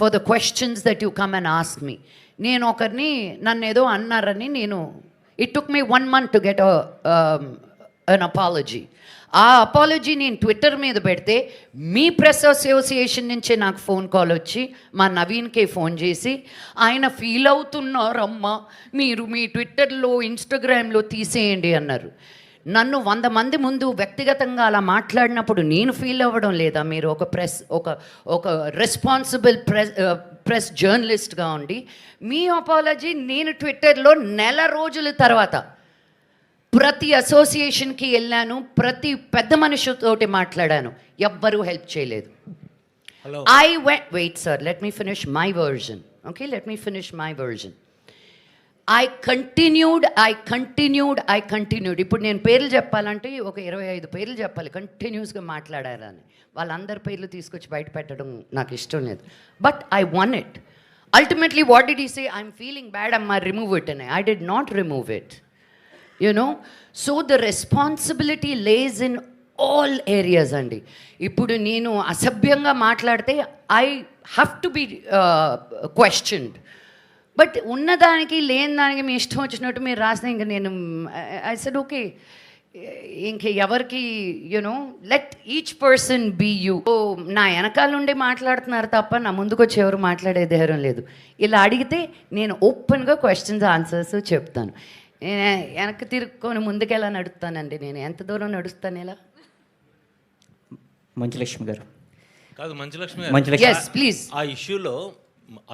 For the questions that you come and ask me. నేను ఒకరిని నన్ను ఏదో అన్నారని it took me 1 month to get an apology. ఆ అపాలజీ నేను ట్విట్టర్ మీద పెడితే మీ ప్రెస్ అసోసియేషన్ నుంచే నాకు ఫోన్ కాల్ వచ్చి మా నవీన్కే ఫోన్ చేసి ఆయన ఫీల్ అవుతున్నారమ్మా, మీరు మీ ట్విట్టర్లో ఇన్స్టాగ్రామ్లో తీసేయండి అన్నారు. నన్ను 100 మంది ముందు వ్యక్తిగతంగా అలా మాట్లాడినప్పుడు నేను ఫీల్ అవ్వడం లేదా? మీరు ఒక రెస్పాన్సిబుల్ ప్రెస్ జర్నలిస్ట్గా ఉండి మీ అపాలజీ నేను ట్విట్టర్లో నెల రోజుల తర్వాత ప్రతి అసోసియేషన్కి వెళ్ళాను, ప్రతి పెద్ద మనిషితోటి మాట్లాడాను, ఎవ్వరూ హెల్ప్ చేయలేదు. Wait sir, let me finish my version. Okay, let me finish my version. I continued. ఇప్పుడు నేను పేర్లు చెప్పాలంటే ఒక 25 పేర్లు చెప్పాలి, కంటిన్యూస్గా మాట్లాడారని. వాళ్ళందరి పేర్లు తీసుకొచ్చి బయట పెట్టడం నాకు ఇష్టం లేదు. But I won it. Ultimately what did he say? I'm feeling bad అమ్మా, రిమూవ్ ఇట్ అని. I did not remove it. So the responsibility lies in all areas అండి. ఇప్పుడు నేను అసభ్యంగా మాట్లాడితే I have to be questioned. But ఉన్నదానికి లేని దానికి మీ ఇష్టం వచ్చినట్టు మీరు రాసిన ఇంక నేను ఐ సెడ్ ఓకే, ఇంక ఎవరికి let each person be you. నా వెనకాల నుండి మాట్లాడుతున్నారు తప్ప నా ముందుకు వచ్చి ఎవరు మాట్లాడే ధైర్యం లేదు. ఇలా అడిగితే నేను ఓపెన్గా క్వశ్చన్స్ ఆన్సర్స్ చెప్తాను. నేను వెనక్కి తిరుక్కొని ముందుకెలా నడుస్తానండి? నేను ఎంత దూరం నడుస్తాను ఇలా? మంచులక్ష్మి గారు కాదు, మంచులక్ష్మి ఎస్ ప్లీజ్. ఆ ఇష్యూలో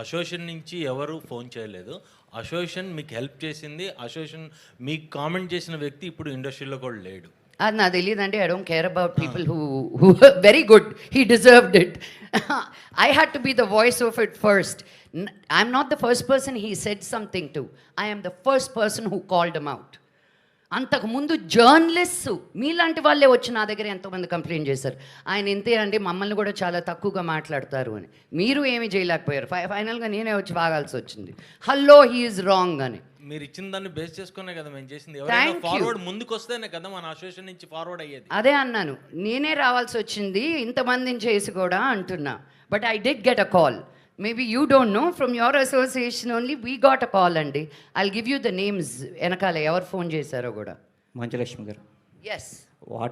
అసోసియేషన్ నుంచి ఎవరు ఫోన్ చేయలేదు. అసోసియేషన్ మీకు హెల్ప్ చేసింది. అసోసియేషన్ మీకు కామెంట్ చేసిన వ్యక్తి ఇప్పుడు ఇండస్ట్రీలో కూడా లేడు. అది నాకు తెలియదండి. I don't care about people who very good, he deserved it. I had to be the voice of it first. I'm not the first person he said something to. I am the first person who called them out. అంతకుముందు journalists మీలాంటి వాళ్ళే వచ్చి నా దగ్గర ఎంతోమంది complaint చేశారు, ఆయన ఇంతే అండి, మమ్మల్ని కూడా చాలా తక్కువగా మాట్లాడతారు అని. మీరు ఏమీ చేయలేకపోయారు. ఫైనల్గా నేనే వచ్చి వాగాల్సి వచ్చింది. హలో, హీ ఈజ్ రాంగ్ అని. మీరు ఇచ్చిన దాన్ని బేస్ చేసుకునే కదా మేము చేసింది. ఎవరైనా ఫార్వర్డ్ ముందుకు వస్తేనే కదా మన అసోసియేషన్ నుంచి ఫార్వర్డ్ అయ్యేది. అదే అన్నాను, నేనే రావాల్సి వచ్చింది ఇంతమందిని చేసి కూడా అంటున్నా. But I did get a call. Maybe you don't know, from your association only we got a call అండి. I'll give you the names వెనకాల ఎవరు ఫోన్ చేశారో కూడా. మంచులక్ష్మి గారు, ఎస్. వాట్